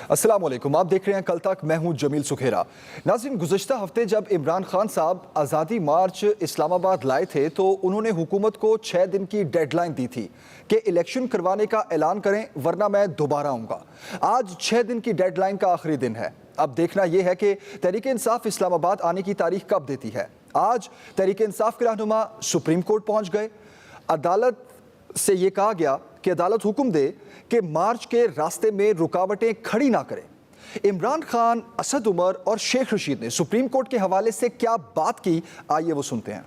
अस्सलाम वालेकुम, आप देख रहे हैं कल तक। मैं हूं जमील सुखेरा। नाज़रीन, गुज़श्ता हफ्ते जब इमरान खान साहब आज़ादी मार्च इस्लामाबाद लाए थे तो उन्होंने हुकूमत को 6 दिन की डेडलाइन दी थी कि इलेक्शन करवाने का ऐलान करें वरना मैं दोबारा आऊँगा। आज 6 दिन की डेडलाइन का आखिरी दिन है। अब देखना यह है कि तहरीक इंसाफ इस्लामाबाद आने की तारीख कब देती है। आज तहरीक इंसाफ के रहनुमा सुप्रीम कोर्ट पहुँच गए। अदालत से ये कहा गया कि अदालत हुक्म दे कि मार्च के रास्ते में रुकावटें खड़ी ना करें। इमरान खान, असद उमर और शेख रशीद ने सुप्रीम कोर्ट के हवाले से क्या बात की, आइए वो सुनते हैं।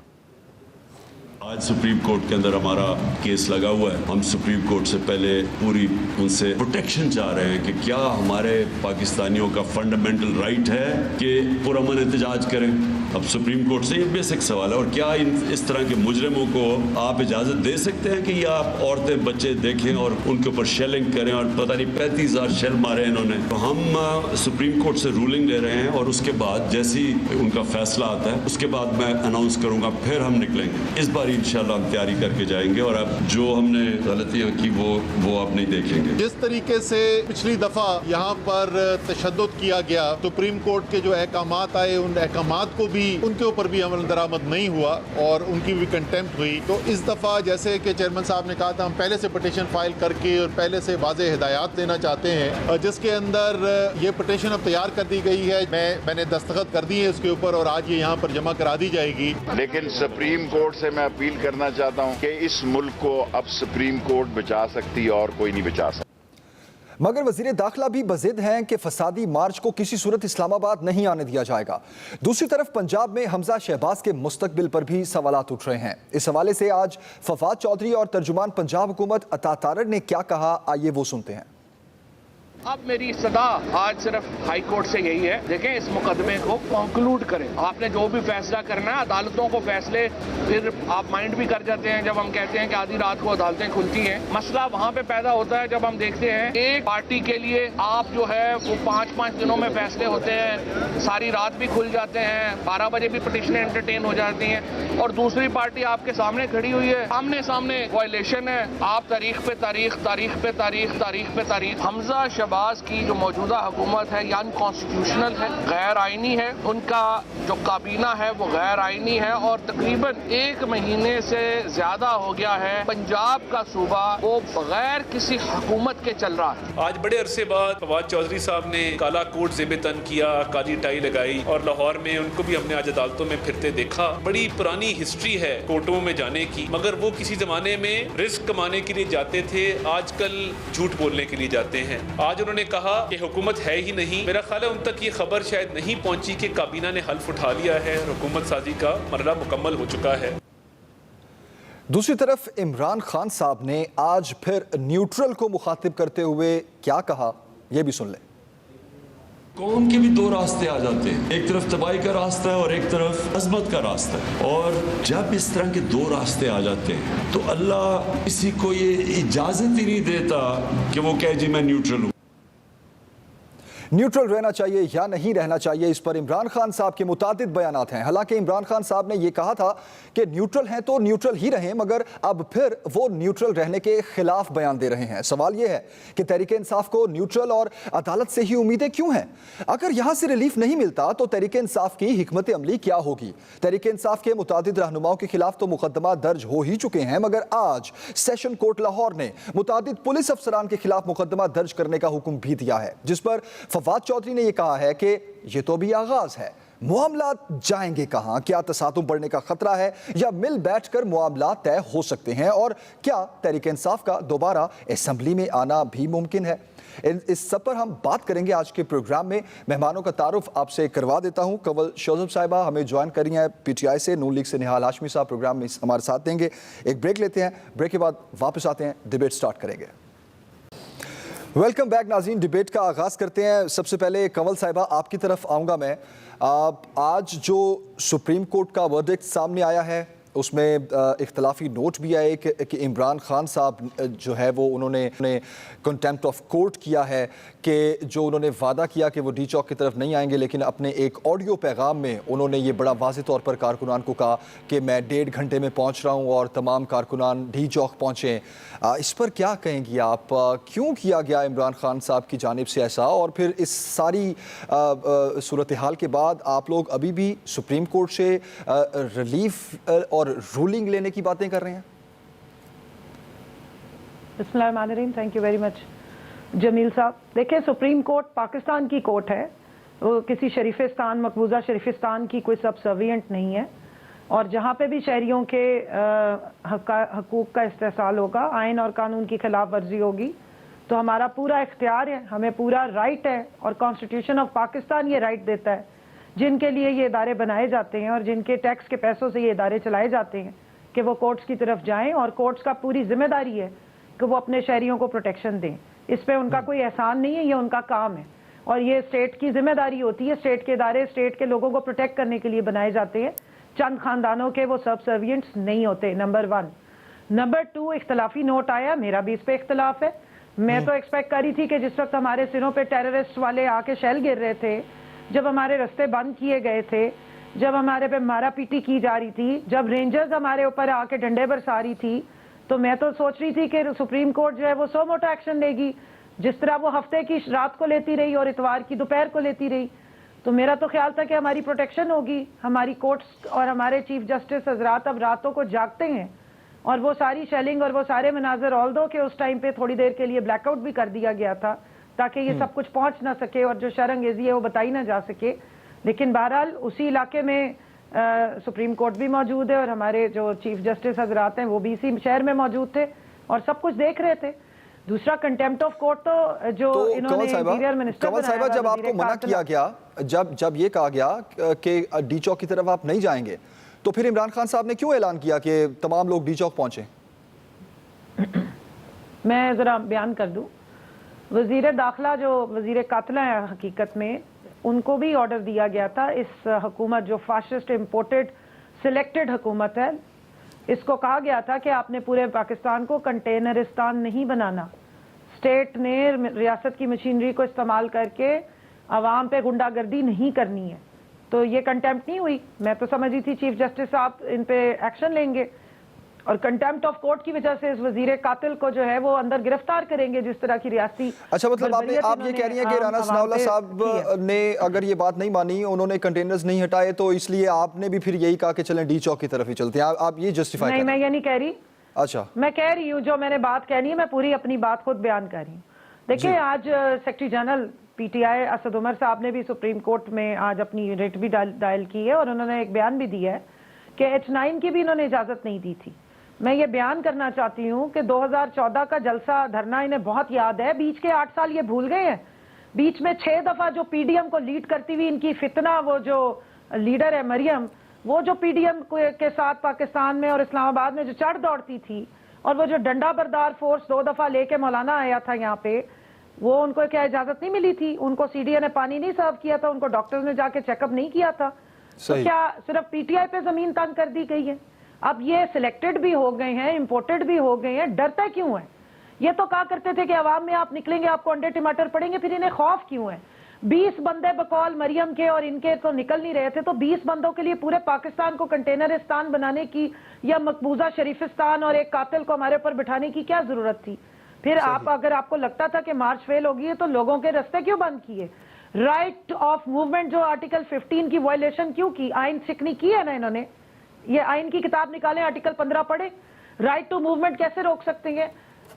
आज सुप्रीम कोर्ट के अंदर हमारा केस लगा हुआ है। हम सुप्रीम कोर्ट से पहले पूरी उनसे प्रोटेक्शन चाह रहे हैं कि क्या हमारे पाकिस्तानियों का फंडामेंटल राइट है कि पुरअमन एहतजाज करें। अब सुप्रीम कोर्ट से ये बेसिक सवाल है, और क्या इस तरह के मुजरिमों को आप इजाज़त दे सकते हैं कि ये आप औरतें बच्चे देखें और उनके ऊपर शेलिंग करें, और पता नहीं 35,000 शेल मारे इन्होंने। तो हम सुप्रीम कोर्ट से रूलिंग ले रहे हैं, और उसके बाद जैसी उनका फैसला आता है उसके बाद मैं अनाउंस करूँगा, फिर हम निकलेंगे। इस बार इंशाल्लाह हम तैयारी करके जाएंगे, और अब जो हमने गलतियां की वो आप नहीं देखेंगे। जिस तरीके से पिछली दफा यहाँ पर तशद्दुद किया गया, सुप्रीम कोर्ट के जो अहकामात आए उन अहकामात को भी उनके ऊपर भी अमल दरामद नहीं हुआ और उनकी भी कंटेम्प्ट हुई। तो इस दफा जैसे कि चेयरमैन साहब ने कहा था, हम पहले से पटिशन फाइल करके और पहले से वाज़ेह हिदायत देना चाहते हैं, जिसके अंदर ये पटिशन अब तैयार कर दी गई है। मैंने दस्तखत कर दी है इसके ऊपर, और आज ये यहाँ पर जमा करा दी जाएगी। लेकिन सुप्रीम कोर्ट से मैं अपील करना चाहता हूं कि इस मुल्क को अब सुप्रीम कोर्ट बचा सकती है और कोई नहीं बचा सकता। मगर वज़ीर दाखिला भी बज़िद हैं कि फसादी मार्च को किसी सूरत इस्लामाबाद नहीं आने दिया जाएगा। दूसरी तरफ पंजाब में हमजा शहबाज के मुस्तकबिल पर भी सवालात उठ रहे हैं। इस हवाले से आज फवाद चौधरी और तर्जुमान पंजाब हुकूमत अता तारड़ ने क्या कहा, आइए वो सुनते हैं। अब मेरी सदा आज सिर्फ हाई कोर्ट से यही है, देखें इस मुकदमे को कंक्लूड करें। आपने जो भी फैसला करना है, अदालतों को फैसले फिर आप माइंड भी कर जाते हैं जब हम कहते हैं कि आधी रात को अदालतें खुलती हैं। मसला वहां पे पैदा होता है जब हम देखते हैं एक पार्टी के लिए आप जो है वो 5-5 दिनों में फैसले होते हैं, सारी रात भी खुल जाते हैं, 12 बजे भी पिटीशनें एंटरटेन हो जाती हैं, और दूसरी पार्टी आपके सामने खड़ी हुई है, आमने सामने वायलेशन है, आप तारीख पे तारीख, तारीख पे तारीख, तारीख पे तारीख। हमजा शहबाज की जो मौजूदा हुकूमत है या अनकॉन्स्टिट्यूशनल है, गैर आईनी है, उनका जो काबीना है वो गैर आईनी है, और तकरीबन 1 महीने से ज्यादा हो गया है पंजाब का सूबा वो बगैर किसी हुकूमत के चल रहा है। आज बड़े अरसे बाद फवाद चौधरी साहब ने काला कोट ज़ेब तन किया, काली टाई लगाई, और लाहौर में उनको भी हमने आज अदालतों में फिरते देखा। बड़ी पुरानी हिस्ट्री है कोर्टों में जाने की, मगर वो किसी जमाने में रिस्क कमाने के लिए जाते थे, आजकल झूठ बोलने के लिए जाते हैं। आज उन्होंने कहा कि हुकूमत है ही नहीं। मेरा ख्याल है उन तक ये खबर शायद नहीं पहुंची कि काबीना ने हल्फ उठा लिया है, हुकूमत साजी का मरहला मुकम्मल हो चुका है। दूसरी तरफ इमरान खान साहब ने आज फिर न्यूट्रल को मुखातिब करते हुए क्या कहा, यह भी सुन लें। कौम के भी 2 रास्ते आ जाते हैं, एक तरफ तबाही का रास्ता है और एक तरफ अजमत का रास्ता है। और जब इस तरह के 2 रास्ते आ जाते हैं तो अल्लाह किसी को ये इजाजत ही नहीं देता कि वो कहे जी मैं न्यूट्रल हूँ। न्यूट्रल रहना चाहिए या नहीं रहना चाहिए, इस पर इमरान खान साहब के मुतादिद बयानात हैं। हालांकि इमरान खान साहब ने यह कहा था कि न्यूट्रल हैं तो न्यूट्रल ही रहें, मगर अब फिर वो न्यूट्रल रहने के खिलाफ बयान दे रहे हैं। सवाल यह है कि तहरीक इंसाफ को न्यूट्रल और अदालत से ही उम्मीदें क्यों हैं? अगर यहां से रिलीफ नहीं मिलता तो तहरीक इंसाफ की हिकमत अमली क्या होगी? तहरीक इंसाफ के मुतादिद रहनुमाओं के खिलाफ तो मुकदमा दर्ज हो ही चुके हैं, मगर आज सेशन कोर्ट लाहौर ने मुतादिद पुलिस अफसरान के खिलाफ मुकदमा दर्ज करने का हुक्म भी दिया है, जिस पर फवाद चौधरी ने यह कहा है कि यह तो भी आगाज है, मामलात जाएंगे कहां? क्या तसादुम बढ़ने का खतरा है या मिल बैठकर मामलात तय हो सकते हैं? और क्या तहरीक इंसाफ का दोबारा असेंबली में आना भी मुमकिन है? इस सब पर हम बात करेंगे आज के प्रोग्राम में। मेहमानों का तारुफ आपसे करवा देता हूं। कंवल शोजब साहिबा हमें ज्वाइन करी हैं PTI से, नून लीग से निहाल हाशमी साहब प्रोग्राम में हमारे साथ देंगे। एक ब्रेक लेते हैं, ब्रेक के बाद वापस आते हैं, डिबेट स्टार्ट करेंगे। वेलकम बैक नाज़रीन, डिबेट का आगाज़ करते हैं। सबसे पहले कंवल साहिबा आपकी तरफ आऊँगा मैं। आज जो सुप्रीम कोर्ट का वर्डिक्ट सामने आया है اس میں اختلافی نوٹ بھی آئے کہ عمران خان صاحب جو ہے وہ انہوں نے کنٹیمپٹ آف کورٹ کیا ہے کہ جو انہوں نے وعدہ کیا کہ وہ ڈی چوک کی طرف نہیں آئیں گے، لیکن اپنے ایک آڈیو پیغام میں انہوں نے یہ بڑا واضح طور پر کارکنان کو کہا کہ میں 1.5 گھنٹے میں پہنچ رہا ہوں اور تمام کارکنان ڈی چوک پہنچیں۔ اس پر کیا کہیں گی آپ؟ کیوں کیا گیا عمران خان صاحب کی جانب سے ایسا، اور پھر اس ساری صورتحال کے بعد آپ لوگ ابھی بھی سپریم کورٹ سے ریلیف اور رولنگ لینے کی باتیں کر رہے ہیں؟ بسم اللہ الرحمن الرحیم، تھینک یو ویری مچ جمیل صاحب۔ دیکھیں، سپریم کورٹ پاکستان کی کورٹ ہے، وہ کسی شریفستان، مقبوضہ شریفستان کی کوئی سب سروینٹ نہیں ہے، اور جہاں پہ بھی شہریوں کے حقوق کا استحصال ہوگا، آئین اور قانون کی خلاف ورزی ہوگی، تو ہمارا پورا اختیار ہے، ہمیں پورا رائٹ ہے، اور کانسٹیٹیوشن آف پاکستان یہ رائٹ دیتا ہے جن کے لیے یہ ادارے بنائے جاتے ہیں اور جن کے ٹیکس کے پیسوں سے یہ ادارے چلائے جاتے ہیں کہ وہ کورٹس کی طرف جائیں، اور کورٹس کا پوری ذمہ داری ہے کہ وہ اپنے شہریوں کو پروٹیکشن دیں۔ اس پہ ان کا کوئی احسان نہیں ہے، یہ ان کا کام ہے، اور یہ اسٹیٹ کی ذمہ داری ہوتی ہے۔ اسٹیٹ کے ادارے اسٹیٹ کے لوگوں کو پروٹیکٹ کرنے کے لیے بنائے جاتے ہیں، چند خاندانوں کے وہ سب سروینٹس نہیں ہوتے، نمبر 1۔ نمبر 2، اختلافی نوٹ آیا، میرا بھی اس پہ اختلاف ہے۔ میں تو ایکسپیکٹ کر رہی تھی کہ جس وقت ہمارے سروں پہ ٹیررسٹ والے آ کے شیل گر رہے تھے، جب ہمارے رستے بند کیے گئے تھے، جب ہمارے پہ مارا پیٹی کی جا رہی تھی، جب رینجرز ہمارے اوپر آ کے ڈنڈے برسا رہی تھی، تو میں تو سوچ رہی تھی کہ سپریم کورٹ جو ہے وہ سو موٹا ایکشن لے گی، جس طرح وہ ہفتے کی رات کو لیتی رہی اور اتوار کی دوپہر کو لیتی رہی۔ تو میرا تو خیال تھا کہ ہماری پروٹیکشن ہوگی، ہماری کورٹس اور ہمارے چیف جسٹس حضرات اب راتوں کو جاگتے ہیں، اور وہ ساری شیلنگ اور وہ سارے مناظر، آلدو کہ اس ٹائم پہ تھوڑی دیر کے لیے بلیک آؤٹ بھی کر دیا گیا تھا تاکہ یہ سب کچھ پہنچ نہ سکے اور جو شر انگیزی ہے وہ بتائی نہ جا سکے، لیکن بہرحال اسی علاقے میں سپریم کورٹ بھی موجود ہے، اور ہمارے جو چیف جسٹس حضرات ہیں وہ بھی اسی شہر میں موجود تھے اور سب کچھ دیکھ رہے تھے۔ دوسرا، کنٹیمپٹ آف کورٹ تو جو انہوں نے انٹیریئر منسٹر کنول صاحبہ، جب آپ کو منع کیا گیا، جب یہ کہا گیا کہ ڈی چوک کی طرف آپ نہیں جائیں گے، تو پھر عمران خان صاحب نے کیوں اعلان کیا کہ تمام لوگ ڈی چوک پہنچیں؟ میں ذرا بیان کر دوں۔ وزیر داخلہ جو وزیر قاتلہ ہے حقیقت میں، ان کو بھی آرڈر دیا گیا تھا، اس حکومت جو فاشسٹ امپورٹڈ سلیکٹڈ حکومت ہے، اس کو کہا گیا تھا کہ آپ نے پورے پاکستان کو کنٹینرستان نہیں بنانا، اسٹیٹ نے ریاست کی مشینری کو استعمال کر کے عوام پہ غنڈہ گردی نہیں کرنی ہے، تو یہ کنٹیمپٹ نہیں ہوئی۔ میں تو سمجھی تھی چیف جسٹس صاحب ان پہ ایکشن لیں گے، اور کنٹیمپٹ آف کورٹ کی وجہ سے اس وزیر قاتل کو جو ہے وہ اندر گرفتار کریں گے، جس طرح کی ریاستی۔ اچھا، مطلب آپ یہ کہہ رہی ہیں کہ رانا ثناء اللہ صاحب نے اگر یہ بات نہیں مانی، انہوں نے کنٹینرز نہیں ہٹائے، تو اس لیے آپ نے بھی پھر یہی کہا کہ چلیں ڈی چوک کی طرف ہی چلتے ہیں، آپ یہ جسٹیفائی کریں؟ نہیں، میں یہ نہیں کہہ رہی۔ اچھا، میں کہہ رہی ہوں جو میں نے بات کہنی ہے، میں پوری اپنی بات خود بیان کر رہی ہوں۔ دیکھیں، آج سیکرٹری جنرل پی ٹی آئی اسد عمر صاحب نے بھی سپریم کورٹ میں آج اپنی ریٹ بھی ڈائل کی ہے، اور انہوں نے ایک بیان بھی دیا ہے کہ H9 کی بھی انہوں نے اجازت نہیں دی تھی۔ میں یہ بیان کرنا چاہتی ہوں کہ 2014 کا جلسہ دھرنا انہیں بہت یاد ہے، بیچ کے 8 سال یہ بھول گئے ہیں۔ بیچ میں 6 دفعہ جو پی ڈی ایم کو لیڈ کرتی ہوئی ان کی فتنہ، وہ جو لیڈر ہے مریم، وہ جو پی ڈی ایم کے ساتھ پاکستان میں اور اسلام آباد میں جو چڑھ دوڑتی تھی، اور وہ جو ڈنڈا بردار فورس 2 دفعہ لے کے مولانا آیا تھا یہاں پہ، وہ ان کو کیا اجازت نہیں ملی تھی؟ ان کو سی ڈی اے نے پانی نہیں سرو کیا تھا، ان کو ڈاکٹرز نے جا کے چیک اپ نہیں کیا تھا، تو کیا صرف پی ٹی آئی پہ زمین تنگ کر دی گئی ہے؟ اب یہ سلیکٹڈ بھی ہو گئے ہیں، امپورٹڈ بھی ہو گئے ہیں، ڈرتا کیوں ہے؟ یہ تو کہا کرتے تھے کہ عوام میں آپ نکلیں گے آپ کو انڈے ٹماٹر پڑیں گے، پھر انہیں خوف کیوں ہے؟ 20 بندے بقول مریم کے اور ان کے تو نکل نہیں رہے تھے، تو 20 بندوں کے لیے پورے پاکستان کو کنٹینرستان بنانے کی یا مقبوضہ شریفستان اور ایک قاتل کو ہمارے اوپر بٹھانے کی کیا ضرورت تھی؟ پھر اگر آپ کو لگتا تھا کہ مارچ فیل ہوگی ہے تو لوگوں کے رستے کیوں بند کیے؟ رائٹ آف موومنٹ جو آرٹیکل 15 کی وائلیشن کیوں کی؟ آئین سکنی کی ہے نا انہوں نے، یہ آئین کی کتاب نکالیں، آرٹیکل 15 پڑھیں۔ رائٹ ٹو موومنٹ کیسے روک سکتے ہیں؟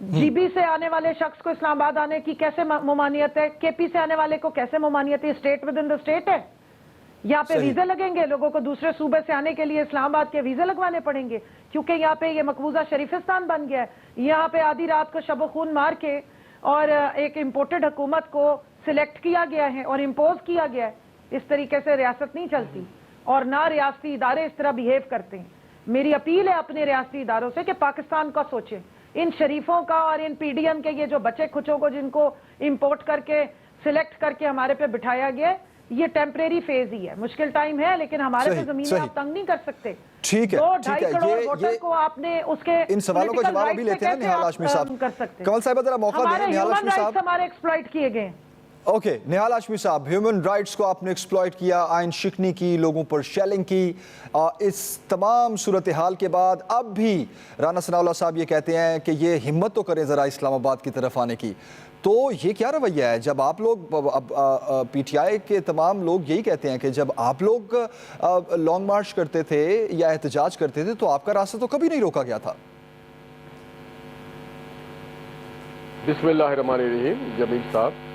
جی بی سے آنے والے شخص کو اسلام آباد آنے کی کیسے ممانعت ہے؟ کے پی سے آنے والے کو کیسے ممانعت ہے؟ State with in the state ہے، یہاں پہ ویزے لگیں گے، لوگوں کو دوسرے صوبے سے آنے کے لیے اسلام آباد کے ویزے لگوانے پڑیں گے، کیونکہ یہاں پہ یہ مقبوضہ شریفستان بن گیا ہے۔ یہاں پہ آدھی رات کو شب و خون مار کے اور ایک امپورٹڈ حکومت کو سلیکٹ کیا گیا ہے اور امپوز کیا گیا ہے۔ اس طریقے سے ریاست نہیں چلتی، اور نہ ریاستی ادارے اس طرح بیہیو کرتے ہیں۔ میری اپیل ہے اپنے ریاستی اداروں سے کہ پاکستان کا سوچیں، ان شریفوں کا اور ان پی ڈی ایم کے یہ جو بچے کھچوں کو جن کو امپورٹ کر کے سلیکٹ کر کے ہمارے پہ بٹھایا گیا ہے، یہ ٹیمپریری فیز ہی ہے, مشکل ٹائم ہے, لیکن ہمارے صحیح, تو زمینیں صحیح. آپ تنگ نہیں کر سکتے. ٹھیک ہے, 2-2.5 کروڑ ووٹر کو آپ نے اس کے ان سوالوں کا جواب ابھی لیتے ہیں نہال ہاشمی صاحب. کمل صاحب ذرا موقع دیں. نہال ہاشمی صاحب, ہمارے ایکسپلائٹ کیے گئے. اوکے, نہال ہاشمی صاحب, ہیومن رائٹس کو آپ نے ایکسپلائٹ کیا, آئین شکنی کی, لوگوں پر شیلنگ کی, اس تمام صورتحال کے بعد اب بھی رانا ثناء اللہ صاحب یہ کہتے ہیں کہ یہ ہمت تو کریں ذرا اسلام آباد کی طرف آنے کی. تو یہ کیا رویہ ہے جب آپ لوگ, پی ٹی آئی کے تمام لوگ یہی کہتے ہیں کہ جب آپ لوگ لانگ مارچ کرتے تھے یا احتجاج کرتے تھے تو آپ کا راستہ تو کبھی نہیں روکا گیا تھا. بسم اللہ الرحمن الرحیم. جمیل صاحب,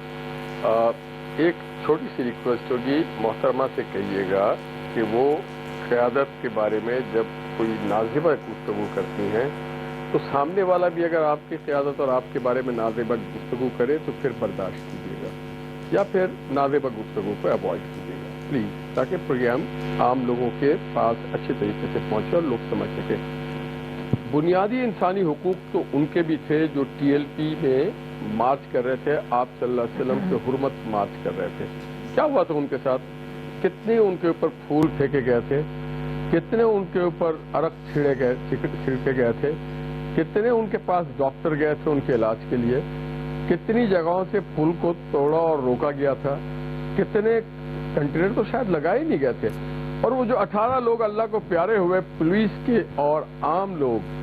ایک چھوٹی سی ریکویسٹ ہوگی, محترمہ سے کہیے گا کہ وہ قیادت کے بارے میں جب کوئی نازیبہ گفتگو کرتی ہیں تو سامنے والا بھی اگر آپ کی قیادت اور آپ کے بارے میں نازیبہ گفتگو کرے تو پھر برداشت کیجیے گا, یا پھر نازیبہ گفتگو کو اوائڈ کیجیے گا پلیز, تاکہ پروگرام عام لوگوں کے پاس اچھے طریقے سے پہنچے اور لوگ سمجھ سکیں. بنیادی انسانی حقوق تو ان کے بھی تھے جو ٹی ایل پی میں مارچ کر رہے تھے, آپ صلی اللہ علیہ وسلم سے حرمت مارچ کر رہے تھے. کیا ہوا تھا ان کے ساتھ؟ کتنے ان کے اوپر پھول پھینکے گئے تھے, کتنے ان کے اوپر عرق چھڑکے گئے تھے, کتنے ان کے پاس ڈاکٹر گئے تھے ان کے علاج کے لیے, کتنی جگہوں سے پل کو توڑا اور روکا گیا تھا, کتنے کنٹینر تو شاید لگائے ہی نہیں گئے تھے. اور وہ جو 18 لوگ اللہ کو پیارے ہوئے, پولیس کے اور عام لوگ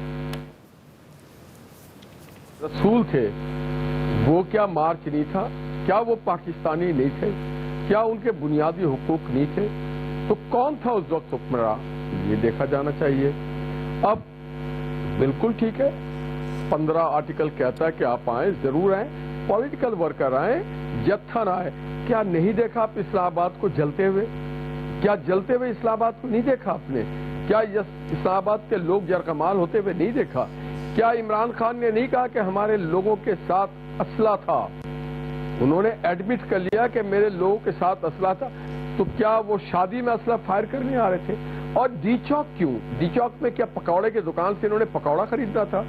رسول تھے, وہ کیا مارچ نہیں تھا؟ کیا وہ پاکستانی نہیں تھے؟ کیا ان کے بنیادی حقوق نہیں تھے؟ تو کون تھا اس وقت حکمراں, یہ دیکھا جانا چاہیے. اب بالکل ٹھیک ہے, 15 آرٹیکل کہتا ہے کہ آپ آئیں, ضرور آئیں, پولیٹیکل ورکر آئیں, جتھا نہ آئے. کیا نہیں دیکھا آپ اسلام آباد کو جلتے ہوئے؟ کیا جلتے ہوئے اسلام آباد کو نہیں دیکھا آپ نے؟ کیا اسلام آباد کے لوگ یرغمال ہوتے ہوئے نہیں دیکھا؟ کیا عمران خان نے نہیں کہا کہ ہمارے لوگوں کے ساتھ اسلحہ تھا؟ انہوں نے ایڈمٹ کر لیا کہ میرے لوگوں کے ساتھ اسلحہ تھا. تو کیا وہ شادی میں اسلحہ فائر کرنے آ رہے تھے؟ اور ڈی چوک کیوں؟ ڈی چوک میں کیا پکوڑے کی دکان سے انہوں نے پکوڑا خریدنا تھا,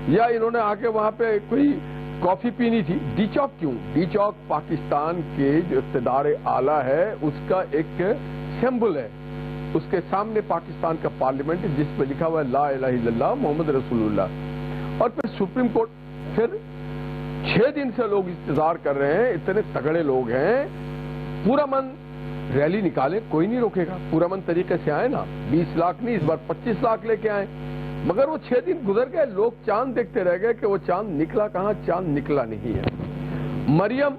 یا انہوں نے آگے وہاں پہ کوئی کافی پینی تھی؟ ڈی چوک کیوں؟ ڈی چوک پاکستان کے جو اقتدار اعلیٰ ہے اس کا ایک سمبل ہے. اس کے سامنے پاکستان کا پارلیمنٹ جس پہ لکھا ہوا ہے لا الہ الا اللہ محمد رسول اللہ. اور پھر سپریم کورٹ, پھر 6 دن سے لوگ انتظار کر رہے ہیں, اتنے تگڑے لوگ ہیں, پورا من ریلی نکالے, کوئی نہیں روکے گا. پورا من طریقے سے آئے نا, 20 لاکھ نہیں, اس بار 25 لاکھ لے کے آئے. مگر وہ 6 دن گزر گئے, لوگ چاند دیکھتے رہ گئے کہ وہ چاند نکلا کہاں, چاند نکلا نہیں ہے. مریم,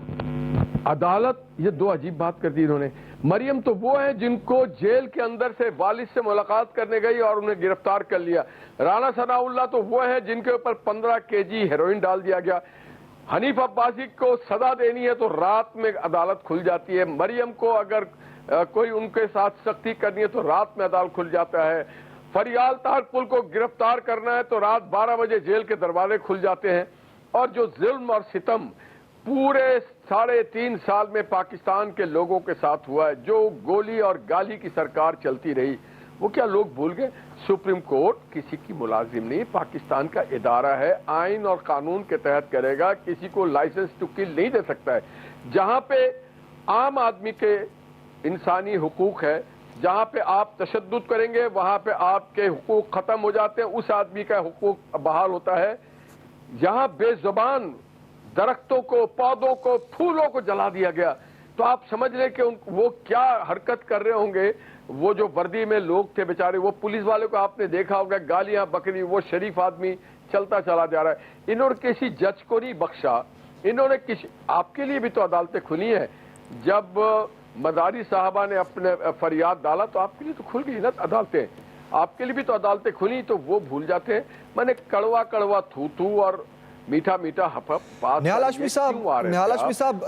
عدالت, یہ 2 عجیب بات کر دی انہوں نے. مریم تو وہ ہیں جن کو جیل کے اندر سے والد سے ملاقات کرنے گئی اور انہیں گرفتار کر لیا. رانا ثناء اللہ تو وہ ہیں جن کے اوپر 15 kg ہیروئن ڈال دیا گیا. حنیف عباسی کو سزا دینی ہے تو رات میں عدالت کھل جاتی ہے. مریم کو اگر کوئی ان کے ساتھ سختی کرنی ہے تو رات میں عدالت کھل جاتا ہے. فریال طاہر کو گرفتار کرنا ہے تو رات 12 بجے جیل کے دروازے کھل جاتے ہیں. اور جو ظلم اور ستم پورے 3.5 سال میں پاکستان کے لوگوں کے ساتھ ہوا ہے, جو گولی اور گالی کی سرکار چلتی رہی, وہ کیا لوگ بھول گئے؟ سپریم کورٹ کسی کی ملازم نہیں, پاکستان کا ادارہ ہے, آئین اور قانون کے تحت کرے گا, کسی کو لائسنس ٹو کل نہیں دے سکتا ہے. جہاں پہ عام آدمی کے انسانی حقوق ہے, جہاں پہ آپ تشدد کریں گے وہاں پہ آپ کے حقوق ختم ہو جاتے ہیں, اس آدمی کا حقوق بحال ہوتا ہے. جہاں بے زبان درختوں کو, پودوں کو, پھولوں کو جلا دیا گیا, تو آپ سمجھ لیں کہ وہ کیا حرکت کر رہے ہوں گے. وہ جو وردی میں لوگ تھے بیچارے, وہ پولیس والے کو آپ نے دیکھا ہوگا, گالیاں بکری, وہ شریف آدمی چلتا چلا جا رہا ہے. انہوں نے کسی جج کو نہیں بخشا, انہوں نے کسی, آپ کے لیے بھی تو عدالتیں کھلی ہیں. جب مداری صاحبہ نے اپنے فریاد ڈالا تو آپ کے لیے تو کھل گئی نا عدالتیں, آپ کے لیے بھی تو عدالتیں کھلی, تو وہ بھول جاتے ہیں. میں نے کڑوا کڑوا تھو تھو اور میٹھا میٹھا ہپ ہپ. نہال ہاشمی صاحب,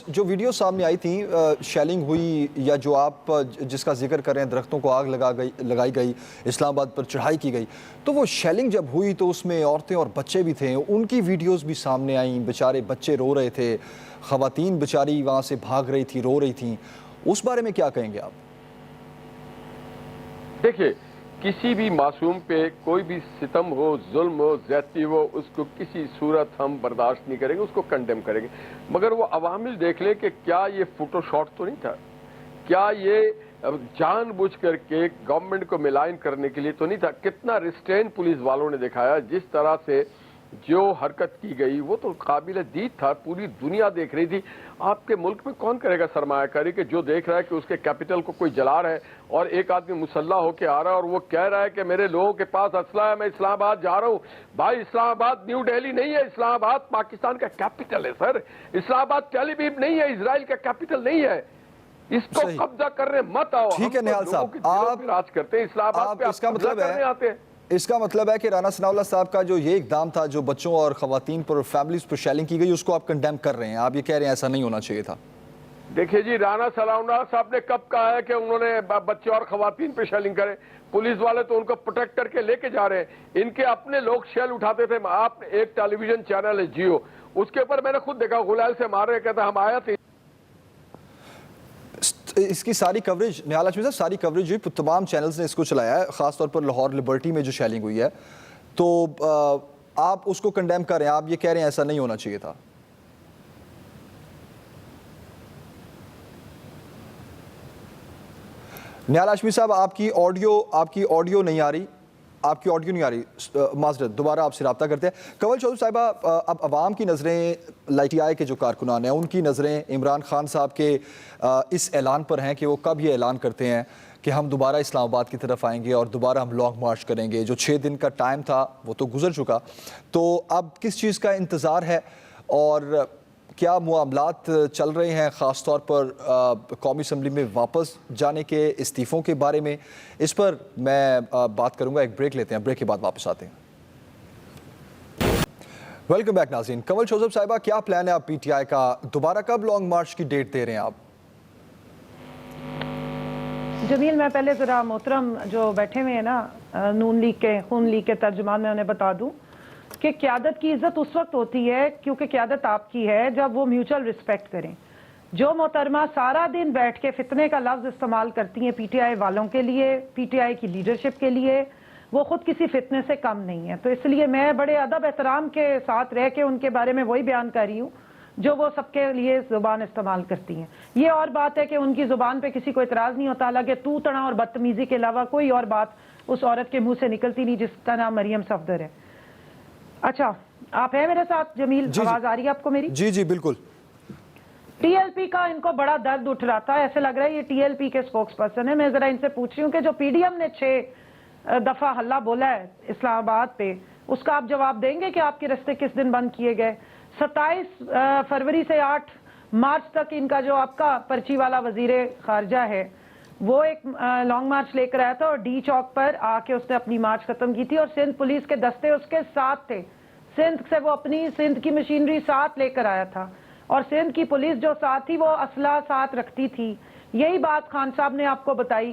جو ویڈیوز سامنے آئی تھیں, شیلنگ ہوئی یا جو آپ جس کا ذکر کر رہے ہیں, درختوں کو آگ لگائی گئی, اسلام آباد پر چڑھائی کی گئی, تو وہ شیلنگ جب ہوئی تو اس میں عورتیں اور بچے بھی تھے, ان کی ویڈیوز بھی سامنے آئیں. بیچارے بچے رو رہے تھے, خواتین بیچاری وہاں سے بھاگ رہی تھی, رو رہی تھیں. اس بارے میں کیا کہیں گے آپ؟ دیکھیے, किसी भी मासूम पे कोई भी सितम हो, जुल्म हो, ज्यादती हो, उसको किसी सूरत हम बर्दाश्त नहीं करेंगे, उसको कंडेम करेंगे। मगर वो अवामिल देख ले कि क्या ये फोटोशॉट तो नहीं था, क्या ये जानबूझ करके गवर्नमेंट को मिलाइन करने के लिए तो नहीं था। कितना रिस्ट्रेन पुलिस वालों ने दिखाया, जिस तरह से जो हरकत की गई वो तो काबिल दीद था, पूरी दुनिया देख रही थी। आपके मुल्क में कौन करेगा सरमायाकारी कि जो देख रहा है कि उसके कैपिटल को कोई जला रहा है और एक आदमी मुसल्ला होके आ रहा है और वो कह रहा है कि मेरे लोगों के पास असला है, मैं इस्लामाबाद जा रहा हूं। भाई इस्लामाबाद न्यू दिल्ली नहीं है, इस्लामाबाद पाकिस्तान का कैपिटल है सर। इस्लामाबाद टेल अवीव नहीं है, इजराइल का कैपिटल नहीं है। इसको कब्जा करने मत आओ। ठीक है निहाल साहब, आप राज करते हैं इस्लामाबाद पे, इसका मतलब करने आते हैं। इसका मतलब है कि राना सनाउल्लाह साहब का जो ये इक़दाम था, जो बच्चों और ख़वातीन पर, फैमिलीज पर शेलिंग की गई, उसको आप कंडेम कर रहे हैं। आप ये कह रहे हैं ऐसा नहीं होना चाहिए था। देखिए जी, राना सनाउल्लाह साहब ने कब कहा है कि उन्होंने बच्चे और खवातीन पे शेलिंग करे? पुलिस वाले तो उनको प्रोटेक्ट करके लेके जा रहे हैं। इनके अपने लोग शेल उठाते थे। आप एक टेलीविजन चैनल है जियो, उसके ऊपर मैंने खुद देखा, गुलाल से मार रहे, कहता हम आया थे। इसकी सारी कवरेज निहाल हाशमी साहब, सारी कवरेज हुई, तमाम चैनल्स ने इसको चलाया है, खासतौर पर लाहौर लिबर्टी में जो शेलिंग हुई है। तो आप उसको कंडेम कर रहे हैं, आप ये कह रहे हैं ऐसा नहीं होना चाहिए था। निहाल हाशमी साहब, आपकी ऑडियो नहीं आ रही, आपकी ऑडियो नहीं आ रही, माजरत, दोबारा आपसे रब्ता करते हैं। कंवल चौधरी साहिबा, अब अवाम की नज़रें, LTI के जो कारकुनान हैं उनकी नज़रें इमरान खान साहब के इस ऐलान पर हैं कि वो कब ये ऐलान करते हैं कि हम दोबारा इस्लामाबाद की तरफ आएंगे और दोबारा हम लॉन्ग मार्च करेंगे। जो 6 दिन का टाइम था वो तो गुजर चुका, तो अब किस चीज़ का इंतज़ार है और क्या मामलात चल रहे हैं, ख़ास तौर पर कौमी असम्बली में वापस जाने के, इस्तीफ़ों के बारे में? इस पर मैं बात करूंगा। एक ब्रेक लेते हैं, ब्रेक के बाद वापस आते हैं। वेलकम बैक नाज़रीन। कंवल चौधरी साहिबा, क्या प्लान है आप PTI का? दोबारा कब लॉन्ग मार्च की डेट दे रहे हैं आप? जमील, मैं पहले ज़रा मोहतरम जो बैठे हुए हैं ना नून लीग के, खून लीग के तर्जुमान, मैं उन्हें बता दूं कि क़यादत की इज़्ज़त उस वक्त होती है क्योंकि क़यादत आपकी है जब वो म्यूचुअल रिस्पेक्ट करें। जो मोहतरमा सारा दिन बैठ के फितने का लफ्ज़ इस्तेमाल करती हैं PTI वालों के लिए, PTI की लीडरशिप के लिए, वो ख़ुद किसी फितने से कम नहीं है। तो इसलिए मैं बड़े अदब एहतराम के साथ रह के उनके बारे में वही बयान कर रही हूँ जो वो सबके लिए ज़ुबान इस्तेमाल करती हैं। ये और बात है कि उनकी ज़ुबान पे किसी को इतराज़ नहीं होता, हालांकि तू तना और बदतमीज़ी के अलावा कोई और बात उस औरत के मुँह से निकलती नहीं जिसका नाम मरियम सफदर है। अच्छा, आप हैं मेरे साथ जमील? आवाज़ आ रही है आपको मेरी? जी जी बिल्कुल। TLP का इनको बड़ा दर्द उठ रहा था, ऐसे लग रहा है ये TLP के स्पोक्स पर्सन है। मैं ज़रा इनसे पूछ रही हूँ कि जो PDM ने 6 दफ़ा हल्ला बोला है इस्लामाबाद पे, उसका आप जवाब देंगे कि आपके रास्ते किस दिन बंद किए गए? 27 फरवरी से 8 मार्च तक इनका जो आपका पर्ची वाला वजीर खारजा है वो एक लॉन्ग मार्च लेकर आया था और D चौक पर आके उसने अपनी मार्च खत्म की थी और सिंध पुलिस के दस्ते उसके साथ थे। सिंध से वो अपनी सिंध की मशीनरी साथ लेकर आया था और सिंध की पुलिस जो साथ थी वो असला साथ रखती थी। यही बात खान साहब ने आपको बताई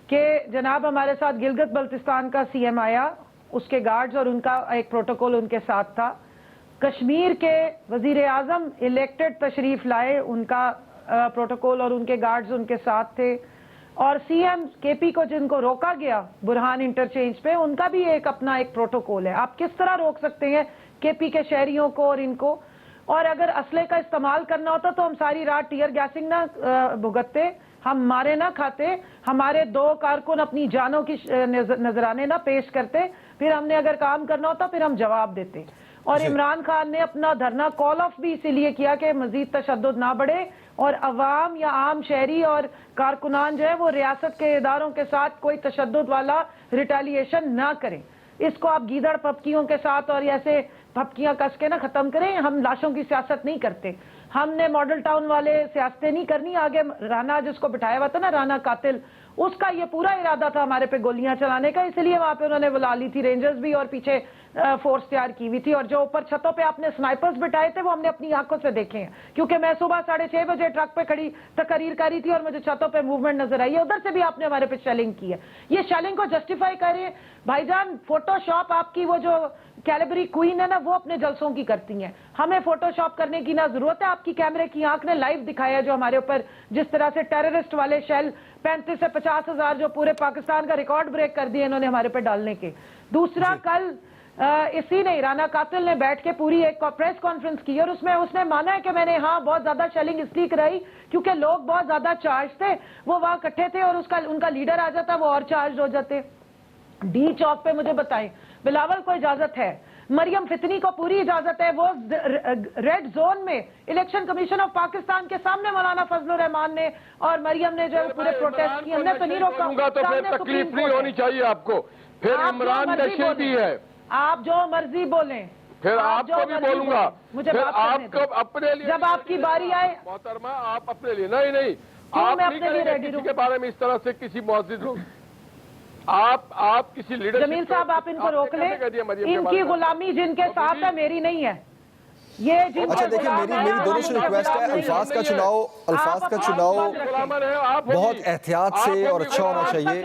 कि जनाब हमारे साथ गिलगित बल्तिस्तान का CM आया, उसके गार्ड्स और उनका एक प्रोटोकॉल उनके साथ था। कश्मीर के वजीर आजम इलेक्टेड तशरीफ लाए, उनका प्रोटोकॉल और उनके गार्ड्स उनके साथ थे। और CM KP को जिनको रोका गया बुरहान इंटरचेंज पे, उनका भी एक अपना एक प्रोटोकॉल है। आप किस तरह रोक सकते हैं KP के शहरियों को और इनको? और अगर असले का इस्तेमाल करना होता तो हम सारी रात टीयर गैसिंग ना भुगतते, हम मारे ना खाते, हमारे 2 कारकुन अपनी जानों की नजराने ना पेश करते, फिर हमने अगर काम करना होता फिर हम जवाब देते। और इमरान खान ने अपना धरना कॉल ऑफ भी इसीलिए किया कि मजीद तशद्दुद ना बढ़े और अवाम या आम शहरी और कारकुनान जो है वो रियासत के इदारों के साथ कोई तशद्दुद वाला रिटेलिएशन ना करें। इसको आप गीदड़ पपकियों के साथ और ऐसे पपकियां कस के ना खत्म करें। हम लाशों की सियासत नहीं करते, हमने मॉडल टाउन वाले सियासतें नहीं करनी। आगे राना जिसको बिठाया हुआ था ना, राना कातिल, उसका ये पूरा इरादा था हमारे पे गोलियां चलाने का, इसलिए वहां पे उन्होंने बुला ली थी रेंजर्स भी और पीछे फोर्स तैयार की हुई थी। और जो ऊपर छतों पे आपने स्नाइपर्स बिठाए थे वो हमने अपनी आंखों से देखे हैं, क्योंकि मैं सुबह 6:30 बजे ट्रक पे खड़ी तकरीर कर रही थी और मुझे छतों पे मूवमेंट नजर आई है। उधर से भी आपने हमारे पे शेलिंग की है। ये शेलिंग को जस्टिफाई करे भाईजान, फोटोशॉप आपकी वो जो कैलिबरी क्वीन है ना, वो अपने जलसों की करती हैं। हमें फोटोशॉप करने की ना जरूरत है। आपकी कैमरे की आंख ने लाइव दिखाया जो हमारे ऊपर जिस तरह से टेररिस्ट वाले शेल 35 से 50 हजार जो पूरे पाकिस्तान का रिकॉर्ड ब्रेक कर दिए इन्होंने हमारे पे डालने के। दूसरा, कल इसी ने राना कातिल ने बैठ के पूरी एक प्रेस कॉन्फ्रेंस की और उसमें उसने माना है कि मैंने हाँ बहुत ज्यादा शेलिंग इसलिए कराई क्योंकि लोग बहुत ज्यादा चार्ज थे, वो वहां इकट्ठे थे और उसका उनका लीडर आ जाता वो और चार्ज हो जाते। डी चौक पे मुझे बताएं, बिलावल को इजाजत है, मरियम फितनी को पूरी इजाजत है, वो रेड जोन में इलेक्शन कमीशन ऑफ पाकिस्तान के सामने मौलाना फजलुर रहमान ने और मरियम ने जो पूरे प्रोटेस्ट किए, हमने तो नहीं रोका। तो फिर तकलीफ नहीं होनी चाहिए आपको। फिर इमरान नशीर भी है, आप जो मर्जी बोलें, फिर आपको भी बोलूंगा, मुझे फिर बात करने आपको दो। अपने लिए जब आपकी बारी आए मोहतरमा आप अपने लिए नहीं मैं आप अपने लिए रेडी किसी के बारे में इस तरह से किसी मुअज़्ज़िज़ लोग आप किसी लीडर जमील साहब आप इनको रोक लें, इनकी गुलामी जिनके साथ है मेरी नहीं है। ये अच्छा देखिए, मेरी दोनों से रिक्वेस्ट है, अल्फाज का चुनाव बहुत एहतियात से और अच्छा होना चाहिए।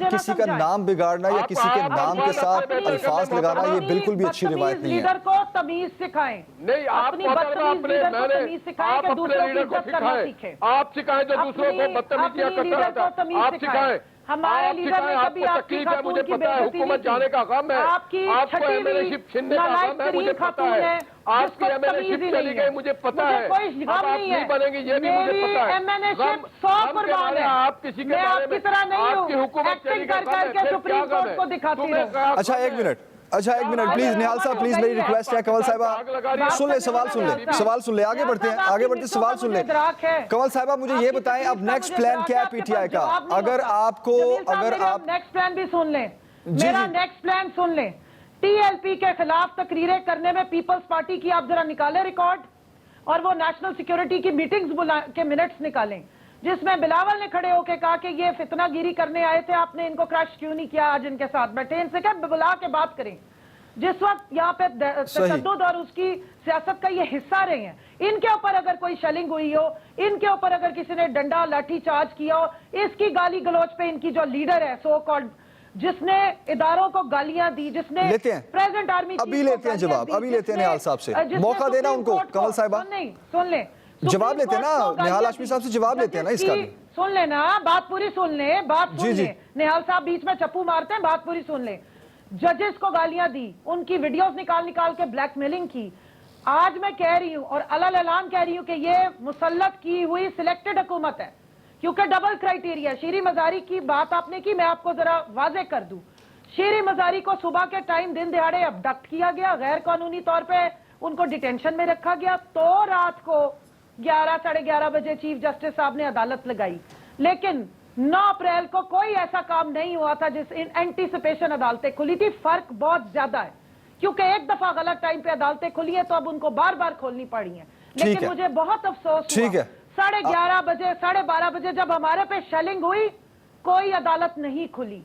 किसी का नाम बिगाड़ना या किसी के नाम के साथ अल्फाज लगाना ये बिल्कुल भी अच्छी रिवायत नहीं है। लीडर को तमीज सिखाएं, नहीं आप अपनी बदतमीज लीडर को तमीज सिखाएं कि दूसरों की इज्जत करना सीखें। आप सिखाएं जो दूसरों को बदतमीजियां करता रहता है, आप सिखाएं। हमारे लीडर ने कभी आपकी तकलीफ है, मुझे पता है, हुकूमत जाने का गम है, आपको एमएलएशिप छीनने का गम है, मुझे पता है, आपकी एमएलएशिप चली गई मुझे पता है, अब आप नहीं बनेंगे ये भी मुझे पता है। एमएलएशिप 100 कुर्बान है, आप किसी के बारे में तरह नहीं आपकी हुकूमत चली गई, सुप्रीम कोर्ट को दिखाती है। अच्छा एक मिनट प्लीज, निहाल साहब प्लीज, मेरी रिक्वेस्ट है, कंवल साहिबा सुन ले, सवाल सुन ले, आगे बढ़ते हैं, सवाल सुन ले। कंवल साहिबा मुझे ये बताएं अब नेक्स्ट प्लान क्या है पीटीआई का? अगर आप नेक्स्ट प्लान भी सुन लें, मेरा नेक्स्ट प्लान सुन लें। टीएलपी के खिलाफ तकरीरें करने में पीपल्स पार्टी की आप जरा निकालें रिकॉर्ड, और वो नेशनल सिक्योरिटी की मीटिंग्स के मिनट्स निकालें जिसमें बिलावल ने खड़े होकर कहा कि ये फितनागिरी करने आए थे, आपने इनको क्रश क्यों नहीं किया, आज इनके साथ बैठे, इनसे क्या बुला के बात करें। जिस वक्त यहाँ पे तशद्दुद और उसकी सियासत का ये हिस्सा रहे हैं, इनके ऊपर अगर कोई शेलिंग हुई हो, इनके ऊपर अगर किसी ने डंडा लाठी चार्ज किया हो, इसकी गाली गलौज पे इनकी जो लीडर है सो कॉल्ड, जिसने इदारों को गालियां दी, जिसने प्रेजेंट आर्मी अभी लेते हैं जवाब, अभी लेते हैं निहाल साहब से, मौका देना उनको। कंवल साहिबा सुन ले, जवाब लेते हैं ना, निहाल हाशमी साहब से जवाब लेते हैं ना इसका भी। सुन लेना, बात पूरी सुन ले, बात सुन ले। निहाल साहब बीच में चप्पू मारते हैं, बात पूरी सुन ले। जजेस को गालियां दी, उनकी वीडियोस निकाल के ब्लैकमेलिंग की। आज मैं कह रही हूं और अलल ऐलान कह रही हूं कि ये मुसल्लत की हुई सिलेक्टेड हुकूमत है, क्योंकि डबल क्राइटेरिया। शीरी मजारी की बात आपने की, मैं आपको जरा वाजे कर दूं। शीरी मजारी को सुबह के टाइम दिन दिहाड़े अबडक्ट किया गया, गैर कानूनी तौर पे उनको डिटेंशन में रखा गया, तो रात को 11 साढ़े 11 बजे चीफ जस्टिस साहब ने अदालत लगाई। लेकिन 9 अप्रैल को कोई ऐसा काम नहीं हुआ था जिस एंटीसिपेशन अदालतें खुली थी। फर्क बहुत ज्यादा है, क्योंकि एक दफा गलत टाइम पे अदालतें खुली है तो अब उनको बार बार खोलनी पड़ी है। लेकिन मुझे बहुत अफसोस हुआ, 11:30 बजे 12:30 बजे जब हमारे पे शेलिंग हुई, कोई अदालत नहीं खुली,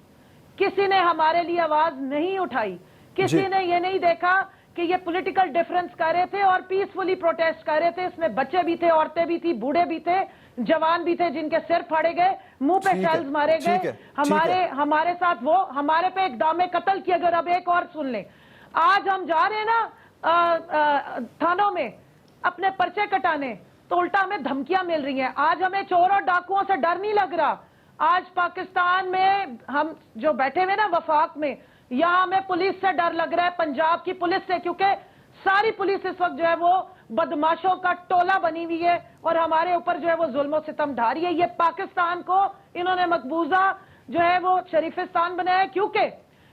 किसी ने हमारे लिए आवाज नहीं उठाई, किसी ने ये नहीं देखा कि ये पॉलिटिकल डिफरेंस कर रहे थे और पीसफुली प्रोटेस्ट कर रहे थे। इसमें बच्चे भी थे, औरतें भी थी, बूढ़े भी थे, जवान भी थे जिनके सिर फाड़े गए, मुंह पे शेल्स मारे गए। हमारे साथ वो हमारे पे इक़दाम कत्ल की। अगर अब एक और सुन लें, आज हम जा रहे हैं ना थानों में अपने पर्चे कटाने, तो उल्टा हमें धमकियां मिल रही हैं। आज हमें चोर और डाकुओं से डर नहीं लग रहा। आज पाकिस्तान में हम जो बैठे हुए ना वफाक में, यहाँ हमें पुलिस से डर लग रहा है, पंजाब की पुलिस से, क्योंकि सारी पुलिस इस वक्त जो है वो बदमाशों का टोला बनी हुई है और हमारे ऊपर जो है वो जुल्म और सितम ढा रही है। ये पाकिस्तान को इन्होंने मकबूजा जो है वो शरीफिस्तान बनाया, क्योंकि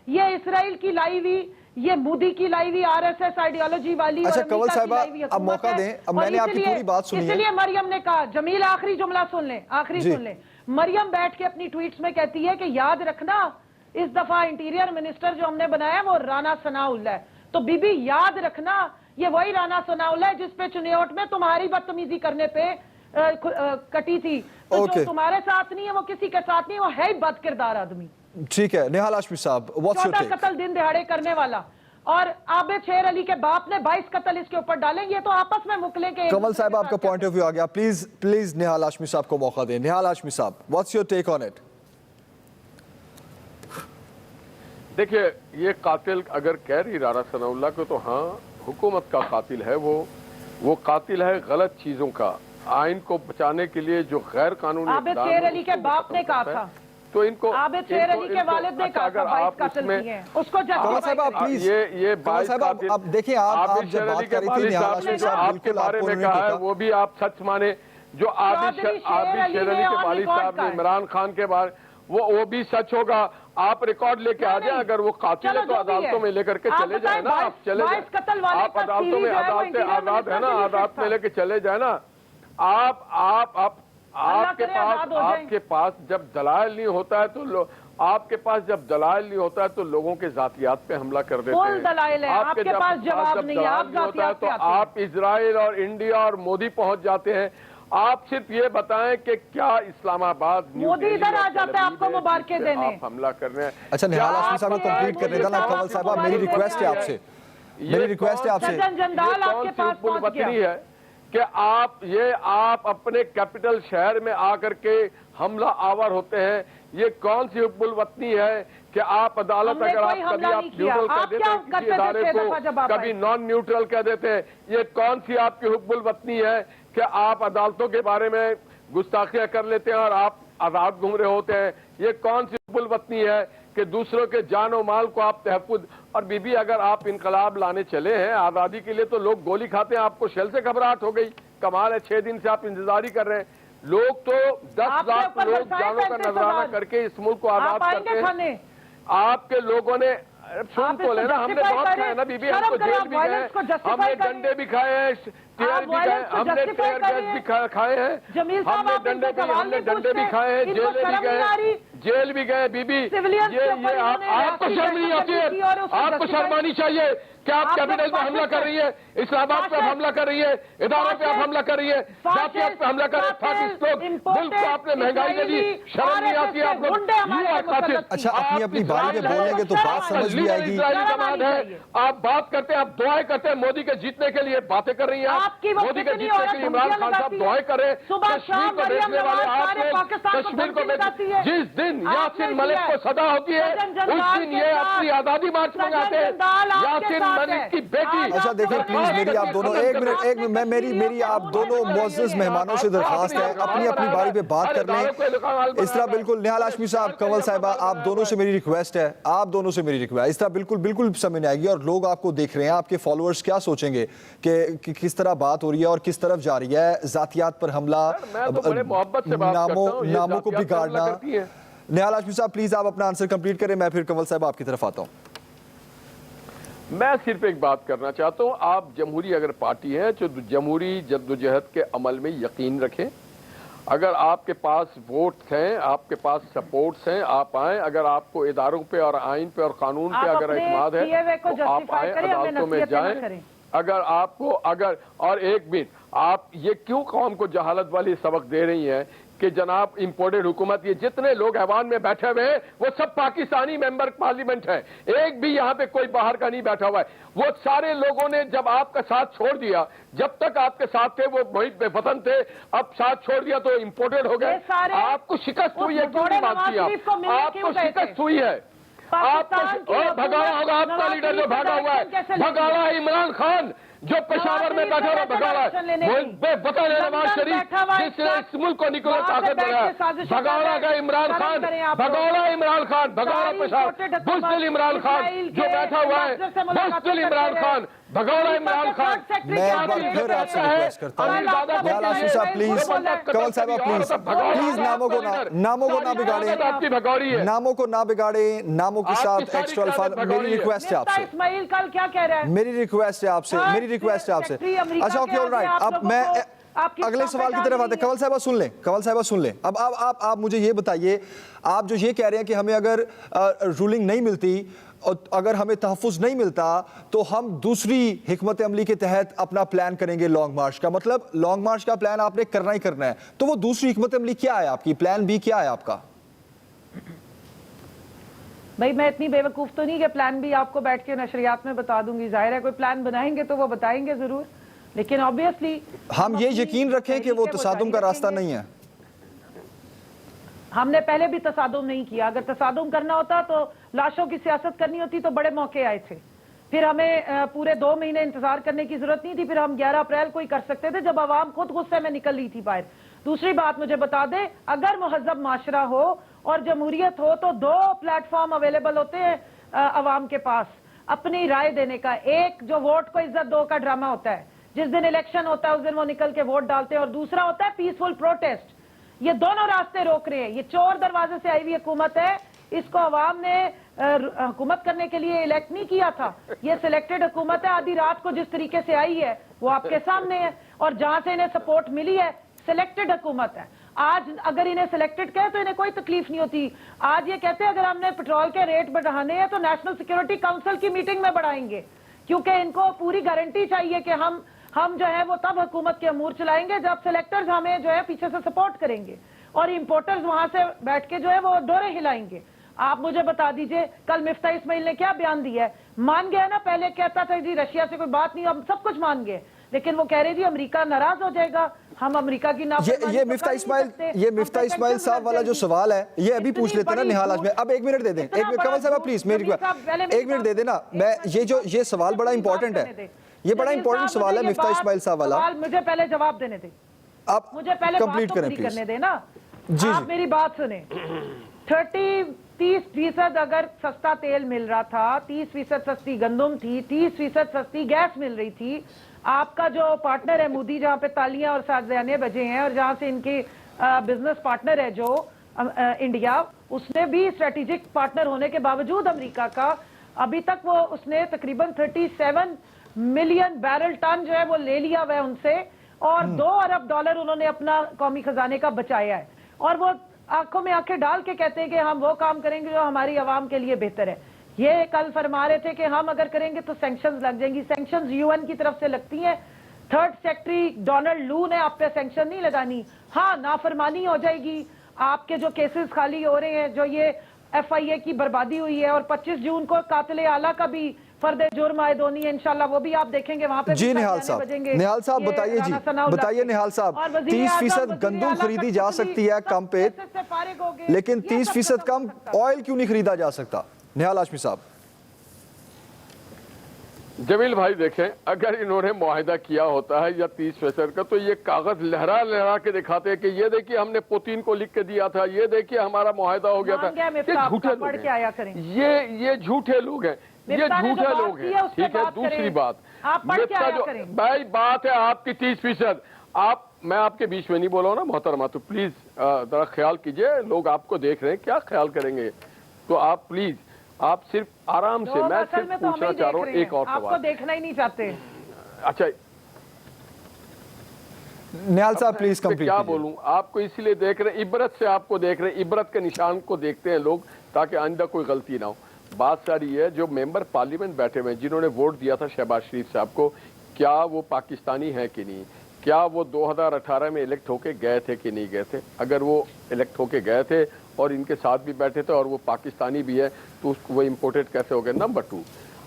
ये इसराइल की लाई हुई, ये मोदी की लाई हुई आरएसएस आइडियोलॉजी वाली। अच्छा कंवल साहिबा अब मौका दें, अब मैंने आपकी पूरी बात सुनी है। इसलिए मरियम ने कहा, जमील आखिरी जुमला सुन ले, आखिरी सुन ले। मरियम बैठ के अपनी ट्वीट्स में कहती है कि याद रखना इस दफा इंटीरियर मिनिस्टर जो हमने बनाया वो राना सनाउल्लाह है। तो बीबी याद रखना ये वही राना सनाउल्लाह है जिस पे चुनियोट में तुम्हारी बदतमीजी करने पे कटी थी। तो जो तुम्हारे साथ नहीं है वो किसी के साथ नहीं, वो है ही बद किरदार आदमी। ठीक है निहाल हाशमी साहब, व्हाट्स योर टेक? कत्ल दिन दिहाड़े करने वाला और आबिद शेर अली के बाप ने 22 कत्ल इसके ऊपर डाले, ये तो आपस में मुकले के। कंवल साहब आपका पॉइंट ऑफ व्यू आ गया, प्लीज निहाल हाशमी साहब को मौका दें। निहाल हाशमी साहब, what's your take on it? देखिए, ये कातिल अगर कह रही राना सनाउल्लाह को, तो हाँ, हुकूमत का कातिल है वो कातिल है गलत चीजों का। आइन को बचाने के लिए जो गैर कानूनी आबिद शेर अली के बाप ने कहा था, तो इनको आबिद शेर अली के वालिद ने कहा था 22 कातिल किए हैं, उसको कमल साहब आप प्लीज, ये कमल साहब अब देखिए, आप जब बात कर रही थी निहाल हाशमी साहब आपके बारे में कहा है वो भी आप सच माने। जो आबिद शेर अली के वालिद साहब ने इमरान खान के बारे, वो भी सच होगा। आप रिकॉर्ड लेके आ जाए, अगर वो कातिल है तो अदालतों में लेकर के चले जाए ना, आप चले जाए, आप अदालतों में, अदालतें आजाद है ना, अदालत में लेके चले जाए ना। आपके पास जब दलाइल नहीं होता है तो आपके पास जब दलाइल नहीं होता है तो लोगों के जातियात पे हमला कर देते हैं। दलाइल है, आपके पास जवाब नहीं है, आप होता है तो आप इजराइल और इंडिया और मोदी पहुंच जाते हैं। आप सिर्फ ये बताएं कि क्या इस्लामाबाद, मोदी इधर आ जाता है आपको मुबारकें देने, आप हमला कर रहे हैं। अच्छा, निहाल हाशमी साहब को कंप्लीट करने का ना कमल साहब, मेरी रिक्वेस्ट है आपसे, मेरी रिक्वेस्ट है आपसे, जंजाल आपके पास पहुंच गया है कि आप अपने कैपिटल शहर में आकर के हमला आवर होते हैं। ये कौन सी हुब्बुल वतनी है कि आप अदालत, अगर आप कभी आप न्यूट्रल कह देते हैं किसी इदारे को, कभी नॉन न्यूट्रल कह देते हैं, ये कौन सी आपकी हुब्बुल वतनी है कि आप अदालतों के बारे में गुस्ताखियां कर लेते हैं और आप आजाद घूम रहे होते हैं? ये कौन सी हुब्बुल वतनी है कि दूसरों के जान और माल को आप तहफ़्फ़ुज़? और बीबी, अगर आप इनकलाब लाने चले हैं आज़ादी के लिए तो लोग गोली खाते हैं, आपको शेल से घबराहट हो गई। कमाल है, 6 दिन से आप इंतजारी कर रहे हैं। लोग तो 10 लाख लोग जानों का नजराना करके इस मुल्क को आजाद करते हैं। आपके लोगों ने सुन तो लेना, हमने बहुत खाए ना बीबी, हमको जेल भी गए, हमने डंडे भी खाए हैं, टीयर भी खाए, हमने टीयर गैस भी खाए हैं, हमने डंडे भी खाए हैं, जेल भी गए बीबी। ये आपको शर्म नहीं आती है? आपको शर्म आनी चाहिए कि आप कैपिटल पे हमला कर रही है, इस्लामाबाद पे हमला कर रही है, इदारों पे आप हमला कर रही है, जातियात पे हमला कर रहे हैं, मुल्क को आपने महंगाई दे दी, शर्म नहीं आती है आप लोग? अच्छा, अपनी अपनी बारी में बोलेंगे तो बात समझ भी आएगी। जमात है, आप बात करते हैं, आप दुआएं करते हैं, मोदी के जीतने के लिए बातें कर रही हैं आप, मोदी के जीतने के लिए इमरान खान साहब दुआएं करें, कश्मीर को देखने वाले आप लोग, कश्मीर को जिस दिन यासीन मलिक को सदा होती है उस दिन ये अपनी आजादी मार्च मंगाते हैं। यासीन मलिक की बेटी। अच्छा देखिए प्लीज, मेरी आप दोनों एक मिनट मेरी आप दोनों मुअज़्ज़ज़ मेहमानों से दरखास्त है, अपनी अपनी बारी पे बात कर लें इस तरह। बिल्कुल निहाल हाशमी साहब, कंवल साहिबा, आप दोनों से मेरी रिक्वेस्ट है, आप दोनों से मेरी रिक्वेस्ट, इस तरह बिल्कुल समझ आएगी। और लोग आपको देख रहे हैं, आपके फॉलोअर्स क्या सोचेंगे कि किस तरह बात हो रही है और किस तरफ जा रही है, जातियात पर हमला, नामों को बिगाड़ना। निहाल हाशमी साहब प्लीज आप अपना आंसर कंप्लीट करें, मैं फिर कंवल साहब आपकी तरफ आता हूं। मैं सिर्फ एक बात करना चाहता हूं, आप जमहूरी अगर पार्टी हैं तो जमहूरी जद्दोजहद के अमल में यकीन रखें। अगर आपके पास वोट्स हैं, आपके पास सपोर्ट्स हैं, आप आए। अगर आपको इदारों पे और आइन पे और कानून पे अगर एतमाद है तो आप आए, अदालतों में जाएं। अगर आपको और एक मिनट, आप ये क्यों कौम को जहालत वाली सबक दे रही हैं कि जनाब इंपोर्टेड हुकूमत, ये जितने लोग ऐवान में बैठे हुए हैं वो सब पाकिस्तानी मेंबर पार्लियामेंट है, एक भी यहाँ पे कोई बाहर का नहीं बैठा हुआ है। वो सारे लोगों ने जब आपका साथ छोड़ दिया, जब तक आपके साथ थे वो मुहित वतन थे, अब साथ छोड़ दिया तो इंपोर्टेड हो गए। आपको शिकस्त हुई है, क्यों नहीं मानती आप? आपको शिकस्त हुई है, आपको भगाड़ा होगा आपका लीडर जो भागा हुआ है, भगाड़ा इमरान खान जो पेशावर में बैठा हुआ, भगाड़ा बेवतन नवाज शरीफ जिसने इस मुल्क को निकले ताकत बनाया, भगाड़ा का इमरान खान, भगाड़ा पेशावर, बुज़दिल इमरान खान जो बैठा हुआ है, बुज़दिल इमरान खान, भगौड़ा इमरान खान। मैं एक बार फिर आपसे रिक्वेस्ट करता हूं, निहाल हाशमी साहब प्लीज, कंवल साहब प्लीज नामों को ना बिगाड़े, नामों को ना बिगाड़े, नामों के साथ एक्स्ट्रा अल्फाज। मेरी रिक्वेस्ट है आपसे, इस्माइल कल क्या कह रहा है, मेरी रिक्वेस्ट है आपसे, मेरी रिक्वेस्ट है आपसे। अच्छा ओके ऑलराइट, अब मैं अगले सवाल की तरफ आते हैं। कंवल साहब सुन लें। अब आप मुझे ये बताइए, आप जो ये कह रहे हैं कि हमें अगर रूलिंग नहीं मिलती और अगर हमें तहफ़्फ़ुज़ नहीं मिलता तो हम दूसरी हिकमत अमली के तहत अपना प्लान करेंगे लॉन्ग मार्च का। मतलब लॉन्ग मार्च का प्लान आपने करना ही करना है, तो वो दूसरी हिकमत अमली क्या है आपकी? प्लान बी क्या है आपका? भाई मैं इतनी बेवकूफ तो नहीं कि प्लान भी आपको बैठ के नशरियात में बता दूंगी। जाहिर है कोई प्लान बनाएंगे तो वो बताएंगे जरूर, लेकिन ऑब्वियसली हम ये यकीन रखें कि वो तसादुम का रास्ता नहीं है। हमने पहले भी तसादुम नहीं किया। अगर तसादुम करना होता तो लाशों की सियासत करनी होती तो बड़े मौके आए थे, फिर हमें पूरे 2 महीने इंतजार करने की जरूरत नहीं थी, फिर हम 11 अप्रैल को ही कर सकते थे जब आवाम खुद गुस्से में निकल रही थी बाहर। दूसरी बात मुझे बता दें, अगर मुहज़्ज़ब माशरा हो और जमहूरियत हो तो 2 प्लेटफॉर्म अवेलेबल होते हैं आवाम के पास अपनी राय देने का। एक जो वोट को इज्जत दो का ड्रामा होता है, जिस दिन इलेक्शन होता है उस दिन वो निकल के वोट डालते हैं, और दूसरा होता है पीसफुल प्रोटेस्ट। ये दोनों रास्ते रोक रहे हैं। ये चोर दरवाजे से आई हुई हुकूमत है, इसको अवाम ने हुकूमत करने के लिए इलेक्ट नहीं किया था। ये सिलेक्टेड हुकूमत है, आधी रात को जिस तरीके से आई है वो आपके सामने है, और जहां से इन्हें सपोर्ट मिली है सिलेक्टेड हुकूमत है। आज अगर इन्हें सिलेक्टेड कहे तो इन्हें कोई तकलीफ नहीं होती। आज ये कहते हैं अगर हमने पेट्रोल के रेट बढ़ाने हैं तो नेशनल सिक्योरिटी काउंसिल की मीटिंग में बढ़ाएंगे, क्योंकि इनको पूरी गारंटी चाहिए कि हम जो है वो तब हुकूमत के अमूर चलाएंगे जब सिलेक्टर्स हमें जो है पीछे से सपोर्ट करेंगे, और इंपोर्टर्स वहां से बैठ के जो है वो डोरे हिलाएंगे। आप मुझे बता दीजिए, कल मिफ्ता इस्माइल ने क्या बयान दिया है? मान गया ना, पहले कहता था जी रशिया से कोई बात नहीं, हम सब कुछ मान गए, लेकिन वो कह रहे जी अमेरिका नाराज हो जाएगा, हम अमेरिका की ये मिफ्ता इस्माइल साहब वाला जो सवाल है ये अभी पूछ लेते हैं ना निहाल हाशमी। अब 1 मिनट दे दें, 1 मिनट कमल साहब प्लीज मेरी 1 मिनट दे देना। मैं ये सवाल बड़ा इंपॉर्टेंट है, ये बड़ा इंपॉर्टेंट सवाल है मिफ्ता इस्माइल साहब वाला। मुझे पहले जवाब देने दे, आप मुझे पहले कंप्लीट करें प्लीज। करने देना। जी आप मेरी बात सुने। 30% अगर सस्ता तेल मिल रहा था, 30% सस्ती गंदम थी, 30% सस्ती गैस मिल रही थी। आपका जो पार्टनर है मोदी, जहाँ पे तालियां और साजियाने बजे हैं, और जहाँ से इनके बिजनेस पार्टनर है जो इंडिया, उसने भी स्ट्रेटेजिक पार्टनर होने के बावजूद अमेरिका का अभी तक वो उसने तकरीबन 37 मिलियन बैरल टन जो है वो ले लिया हुआ है उनसे, और $2 अरब उन्होंने अपना कौमी खजाने का बचाया है, और वो आंखों में आंखें डाल के कहते हैं कि हम वो काम करेंगे जो हमारी आवाम के लिए बेहतर है। ये कल फरमा रहे थे कि हम अगर करेंगे तो सैंक्शंस लग जाएंगी। सैंक्शंस यूएन की तरफ से लगती हैं। 3rd सेक्रेटरी डोनाल्ड लू ने आप पे सैंक्शन नहीं लगानी, हाँ नाफरमानी हो जाएगी। आपके जो केसेस खाली हो रहे हैं, जो ये FIA की बर्बादी हुई है, और 25 जून को कातिल आला का भी फर्द जुर्म आयद होनी है इंशाल्लाह, वो भी आप देखेंगे वहां पे। जी निहाल साहब बताइए जी, बताइए निहाल साहब, 30% गंदम खरीदी जा सकती है कम पे, लेकिन 30% कम ऑयल क्यों नहीं खरीदा जा सकता? निहाल हाशमी साहब। जमील भाई देखें, अगर इन्होंने मुआहिदा किया होता है या 30% का, तो ये कागज लहरा लहरा के दिखाते हैं कि ये देखिए हमने पुतिन को लिख के दिया था, ये देखिए हमारा मुआहिदा हो गया था। ये झूठे लोग हैं, ये झूठे लोग हैं, ये झूठे लोग हैं। ठीक है, दूसरी बात, भाई बात है आपकी 30%। मैं आपके बीच में नहीं बोला हूं ना मोहतरमा, तो प्लीज जरा ख्याल कीजिए, लोग आपको देख रहे हैं, क्या ख्याल करेंगे? तो आप प्लीज, आप सिर्फ आराम से, मैं सिर्फ पूछना चाह रहा हूँ एक और सवाल। आपको देखना ही नहीं चाहते। अच्छा निहाल साहब प्लीज कंप्लीट। क्या बोलूं, आपको इसीलिए देख रहे हैं, इबरत से आपको देख रहे हैं, इबरत के निशान को देखते हैं लोग, ताकि आइंदा कोई गलती ना हो। बात सारी है, जो मेंबर पार्लियामेंट बैठे हुए हैं जिन्होंने वोट दिया था शहबाज शरीफ साहब को, क्या वो पाकिस्तानी है कि नहीं? क्या वो 2018 में इलेक्ट होके गए थे कि नहीं गए थे? अगर वो इलेक्ट होके गए थे और इनके साथ भी बैठे थे और वो पाकिस्तानी भी है, तो उसको वो इम्पोर्टेड कैसे हो गए? नंबर 2,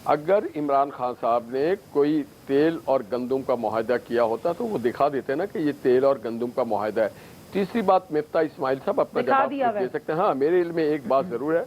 अगर इमरान खान साहब ने कोई तेल और गंदम का मुआहिदा किया होता तो वो दिखा देते ना कि ये तेल और गंदम का मुआहिदा है। तीसरी बात, मिफ्ता इस्माइल साहब अपना जवाब दे सकते हैं। हाँ, मेरे इल्म में एक बात जरूर है,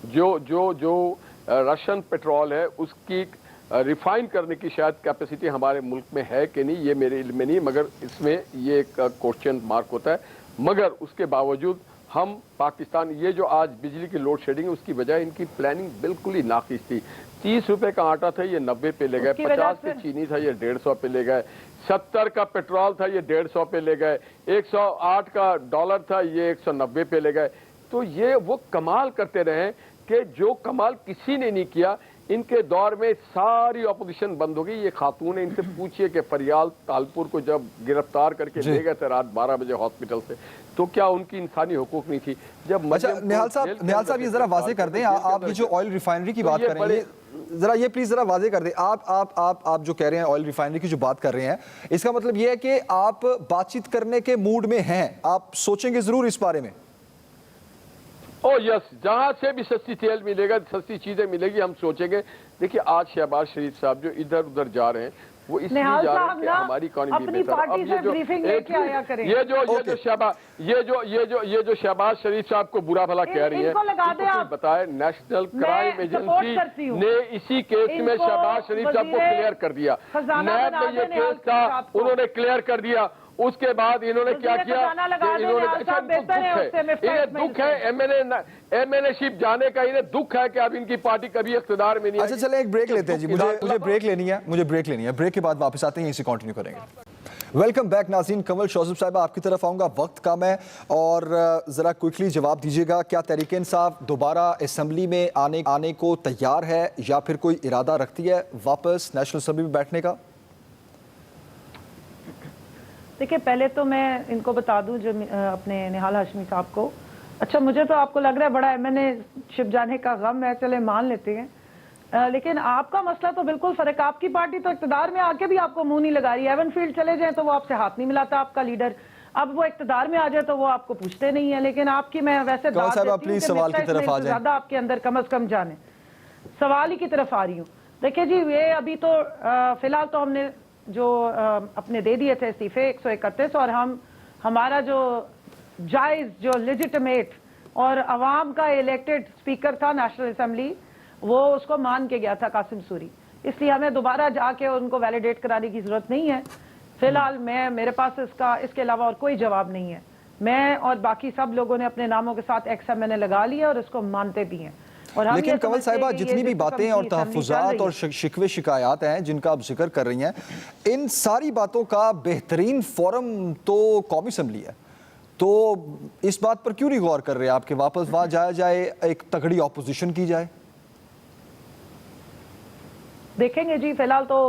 जो रशियन पेट्रोल है उसकी रिफाइन करने की शायद कैपेसिटी हमारे मुल्क में है कि नहीं, ये मेरे इल्म में नहीं, मगर इसमें ये एक क्वेश्चन मार्क होता है। मगर उसके बावजूद हम पाकिस्तान, ये जो आज बिजली की लोड शेडिंग है, उसकी वजह इनकी प्लानिंग बिल्कुल ही नाकिस थी। 30 रुपए का आटा था, ये 90 पे ले गए। 50 पे चीनी था, ये 150 पे ले गए। 70 का पेट्रोल था, ये 150 पे ले गए। 108 का डॉलर था, ये 190 पे ले गए। तो ये वो कमाल करते रहे कि जो कमाल किसी ने नहीं किया। इनके दौर में सारी अपोजिशन बंद हो गई। ये खातून है, इनसे पूछिए कि फरियाल तालपुर को जब गिरफ्तार करके ले गए थे रात 12 बजे हॉस्पिटल से, तो क्या उनकी इंसानी हुकूक नहीं थी? जब अच्छा निहाल साहब ये जरा वाजे कर दें, आप ये जो ऑयल रिफाइनरी की बात कर रहे हैं, जरा ये प्लीज जरा वाजे कर दें। आप जो कह रहे हैं ऑयल रिफाइनरी की जो बात कर रहे हैं, इसका मतलब ये है कि आप बातचीत करने के मूड में हैं, आप सोचेंगे जरूर इस बारे में? ओ यस, जहां से भी सस्ती तेल मिलेगा, सस्ती चीजें मिलेगी, हम सोचेंगे। देखिए आज शहबाज शरीफ साहब जो इधर उधर जा रहे हैं, वो इसलिए निहाल जा रहे हैं साहब कि ना हमारी इकोनॉमी अपनी पार्टी से ब्रीफिंग लेके आया करें। ये जो शहबाज शरीफ साहब को बुरा भला कह रही है, इनको लगा दे आप। बताए नेशनल क्राइम सपोर्ट करती एजेंसी हूँ। ने इसी केस में इनको शहबाज शरीफ साहब को वजीरे क्लियर कर दिया। खजाना नैब बना में ये दे निहाल केस था, साहब को। उन्होंने क्लियर कर दिया। उसके बाद इन्होंने क्या वजीरे किया खजाना लगा कि दे, इन्होंने निहाल साहब बेहतर है उससे, मिफ्ता इन्हें इस्माइल दुख है एमएनए शिप जाने का, इन्हें दुख है कि अब इनकी पार्टी कभी इख्तिदार में नहीं अच्छा आएगी। चले एक ब्रेक लेते हैं जी, मुझे ब्रेक लेनी है, ब्रेक के बाद वापस आते हैं, इसे कंटिन्यू करेंगे। वेलकम बैक नाज़रीन, कमल शौज़ब साहिबा आपकी तरफ आऊँगा, वक्त कम है और ज़रा क्विकली जवाब दीजिएगा, क्या तहरीक इंसाफ दोबारा असम्बली में आने को तैयार है या फिर कोई इरादा रखती है वापस नेशनल असम्बली में बैठने का? देखिए, पहले तो मैं इनको बता दूं जो अपने निहाल हाशमी साहब को, अच्छा मुझे तो आपको लग रहा है बड़ा एमएनए छिप जाने का गम है, चले मान लेते हैं, लेकिन आपका मसला तो बिल्कुल फर्क। आपकी पार्टी तो इक्तदार में आके भी आपको मुंह नहीं लगा रही। एवन फील्ड चले जाए तो वो आपसे हाथ नहीं मिलाता आपका लीडर, अब वो इक्तदार में आ जाए तो वो आपको पूछते नहीं है। लेकिन आपकी मैं वैसे दाद देती हूं कि सवाल की तरफ आ जाए, ज्यादा आपके अंदर कम से कम जाने, सवाल ही की तरफ आ रही हूँ। देखिए जी, ये अभी तो फिलहाल तो हमने जो अपने दे दिए थे इस्तीफे 131, और हमारा जो जायज, जो लेजिटिमेट और अवाम का इलेक्टेड स्पीकर था नेशनल असेंबली, वो उसको मान के गया था कासिम सूरी, इसलिए हमें दोबारा जाके उनको वैलिडेट कराने की जरूरत नहीं है। फिलहाल मेरे पास इसके अलावा और कोई जवाब नहीं है। मैं और बाकी सब लोगों ने अपने नामों के साथ XMNA लगा लिया और उसको मानते भी हैं। लेकिन कमल साहिबा, जितनी भी बातें और तहफ़्फ़ुज़ात और शिकवे शिकायत हैं जिनका आप जिक्र कर रही हैं, इन सारी बातों का बेहतरीन फोरम तो कौमी असम्बली है, तो इस बात पर क्यों नहीं गौर कर रहे आप कि वापस वहाँ जाया जाए, एक तगड़ी ऑपोजिशन की जाए? देखेंगे जी, फिलहाल तो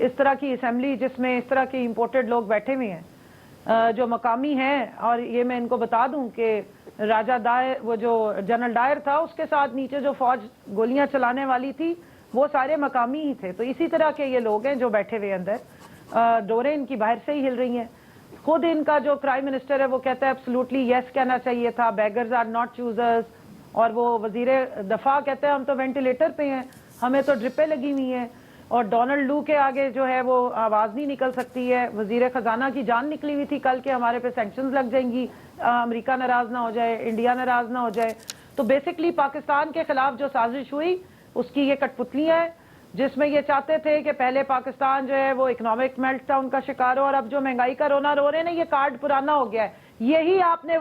इस तरह की असेंबली जिसमें इस तरह के इंपोर्टेड लोग बैठे हुए हैं जो मकामी हैं, और ये मैं इनको बता दूं कि राजा दायर, वो जो जनरल डायर था, उसके साथ नीचे जो फौज गोलियां चलाने वाली थी वो सारे मकामी ही थे। तो इसी तरह के ये लोग हैं जो बैठे हुए अंदर, डोरें इनकी बाहर से ही हिल रही हैं। खुद इनका जो प्राइम मिनिस्टर है वो कहता है एब्सोल्युटली यस कहना चाहिए था, बेगर्स आर नॉट चूजर्स, और वो वजीर दफा कहते हैं हम तो वेंटिलेटर पे हैं, हमें तो ड्रिपें लगी हुई हैं, और डोनाल्ड लू के आगे जो है वो आवाज़ नहीं निकल सकती है। वजीर खजाना की जान निकली हुई थी कल के हमारे पे सैंक्शंस लग जाएंगी, अमेरिका नाराज ना हो जाए, इंडिया नाराज ना हो जाए। तो बेसिकली पाकिस्तान के खिलाफ जो साजिश हुई उसकी ये कठपुतलियाँ हैं, जिसमें ये चाहते थे कि पहले पाकिस्तान जो है वो इकोनॉमिक मेल्टडाउन का शिकार हो, और अब जो महंगाई का रोना रो रहे हैं ना, ये कार्ड पुराना हो गया है। यही आपने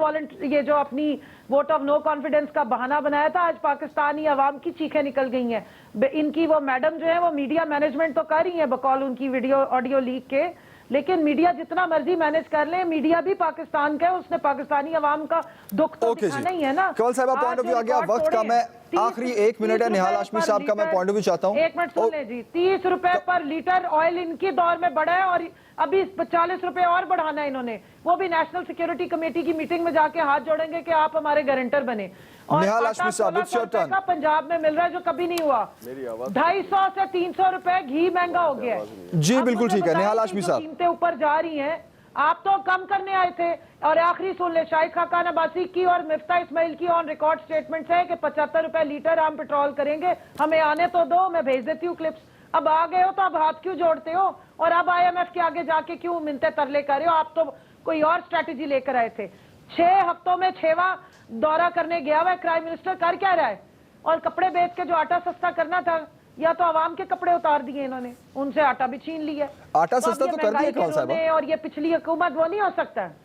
ये जो अपनी वोट ऑफ नो कॉन्फिडेंस का बहाना बनाया था, आज पाकिस्तानी अवाम की चीखें निकल गई हैं। इनकी वो मैडम जो है वो मीडिया मैनेजमेंट तो कर रही है बकौल उनकी वीडियो ऑडियो लीक के, लेकिन मीडिया जितना मर्जी मैनेज कर ले, मीडिया भी पाकिस्तान का है, उसने पाकिस्तानी अवाम का दुख तो दिखाना ही है ना। कमल साहब पॉइंट ऑफ व्यू आ गया, वक्त का मैं आखिरी 1 मिनट है, निहाल हाशमी साहब का मैं पॉइंट ऑफ व्यू चाहता हूं। 1 मिनट सुन ले जी, 30 रुपए पर लीटर ऑयल इनकी दौर में बढ़ा है, और अभी 40 रुपए और बढ़ाना है इन्होंने, वो भी नेशनल सिक्योरिटी कमेटी की मीटिंग में जाके हाथ जोड़ेंगे कि आप हमारे गारंटर बने। और निहाल हाशमी साहब, it's your turn। पंजाब में मिल रहा है जो कभी नहीं हुआ, 250 से 300 रुपए घी महंगा हो गया है जी, बिल्कुल ठीक है निहाल हाशमी साहब, कीमतें ऊपर जा रही हैं, आप तो कम करने आए थे। और आखिरी सुन ले, शाहिद खाकान अब्बासी की और मिफ्ता इस्माइल की ऑन रिकॉर्ड स्टेटमेंट्स है कि 75 रुपए लीटर हम पेट्रोल करेंगे, हमें आने तो दो, मैं भेज देती हूँ क्लिप्स। अब आ गए हो तो अब हाथ क्यों जोड़ते हो, और अब IMF के आगे जाके क्यों मिन्नतें तरले कर रहे हो? आप तो कोई और स्ट्रैटेजी लेकर आए थे। 6 हफ्तों में 6वां दौरा करने गया हुआ प्राइम मिनिस्टर, कर क्या रहा है? और कपड़े बेच के जो आटा सस्ता करना था, या तो आवाम के कपड़े उतार दिए इन्होंने, उनसे आटा भी छीन लिया। आटा सस्ता तो कर दिया कौन साहब, और ये पिछली हुकूमत वो नहीं हो सकता है,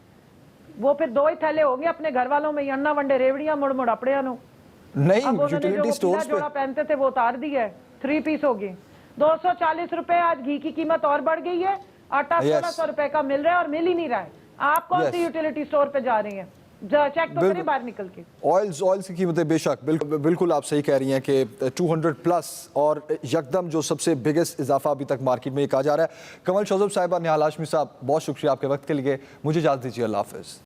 वो फिर 2 ही थैले होंगे अपने घर वालों में, अन्ना वंडे रेवड़ियां मुड़ मुड़ अपड़े नहीं, यूटिलिटी स्टोर्स पे जोड़ा पहनते थे वो उतार दिया है, 3 पीस हो गए। 240 रुपए आज घी की कीमत और बढ़ गई है, आटा 1600 रुपए का मिल रहा है और मिल ही नहीं रहा है। आप कौन सी यूटिलिटी स्टोर पे जा रही हैं? चेक तो करें बाहर निकल के। ऑयल की कीमतें बेशक बिल्कुल आप सही कह रही हैं कि 200 प्लस, और यकदम जो सबसे बिगेस्ट इजाफा अभी तक मार्केट में कहा जा रहा है। कमल शौज़ब साहिबा, निहाल हाशमी साहब, बहुत शुक्रिया आपके वक्त के लिए, मुझे इजाज़त दीजिए, अल्लाह हाफ़िज़।